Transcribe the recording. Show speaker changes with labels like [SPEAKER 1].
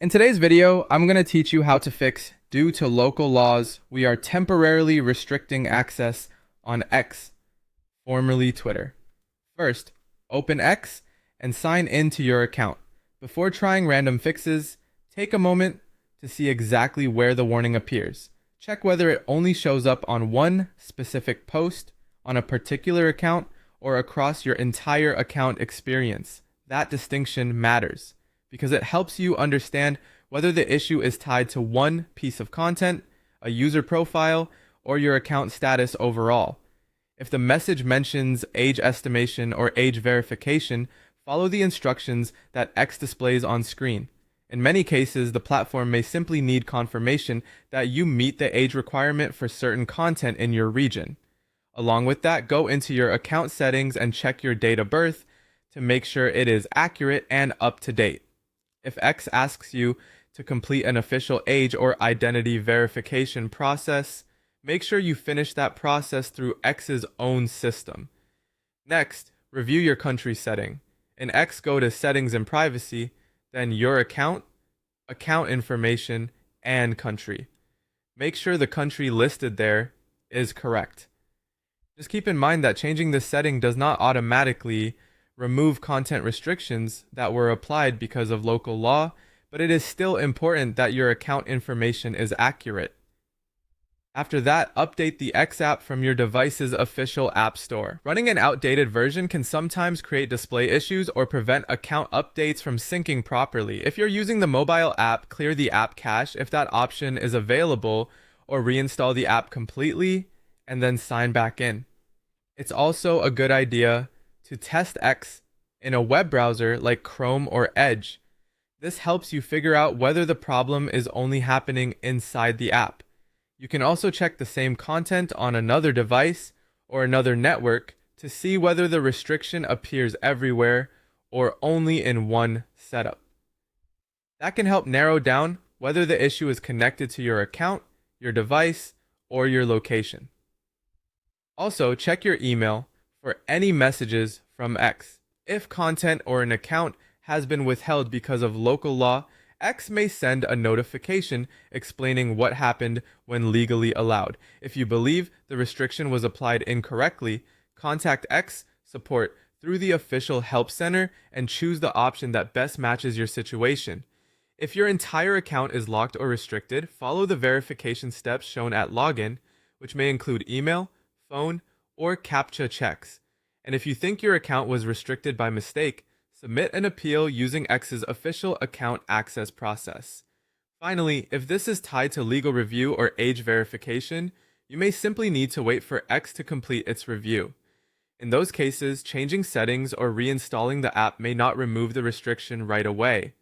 [SPEAKER 1] In today's video, I'm going to teach you how to fix due to local laws, we are temporarily restricting access on X, formerly Twitter. First, open X and sign in to your account. Before trying random fixes, take a moment to see exactly where the warning appears. Check whether it only shows up on one specific post, on a particular account, or across your entire account experience. That distinction matters, because it helps you understand whether the issue is tied to one piece of content, a user profile, or your account status overall. If the message mentions age estimation or age verification, follow the instructions that X displays on screen. In many cases, the platform may simply need confirmation that you meet the age requirement for certain content in your region. Along with that, go into your account settings and check your date of birth to make sure it is accurate and up to date. If X asks you to complete an official age or identity verification process, make sure you finish that process through X's own system. Next, review your country setting. In X, go to Settings and Privacy, then Your Account, Account Information, and Country. Make sure the country listed there is correct. Just keep in mind that changing this setting does not automatically remove content restrictions that were applied because of local law, but it is still important that your account information is accurate. After that, update the X app from your device's official app store. Running an outdated version can sometimes create display issues or prevent account updates from syncing properly. If you're using the mobile app, clear the app cache if that option is available, or reinstall the app completely and then sign back in. It's also a good idea to test X in a web browser like Chrome or Edge. This helps you figure out whether the problem is only happening inside the app. You can also check the same content on another device or another network to see whether the restriction appears everywhere or only in one setup. That can help narrow down whether the issue is connected to your account, your device, or your location. Also, check your email for any messages from X. If content or an account has been withheld because of local law, X may send a notification explaining what happened when legally allowed. If you believe the restriction was applied incorrectly, contact X support through the official help center and choose the option that best matches your situation. If your entire account is locked or restricted, follow the verification steps shown at login, which may include email, phone, or CAPTCHA checks. And if you think your account was restricted by mistake, submit an appeal using X's official account access process. Finally, if this is tied to legal review or age verification, you may simply need to wait for X to complete its review. In those cases, changing settings or reinstalling the app may not remove the restriction right away.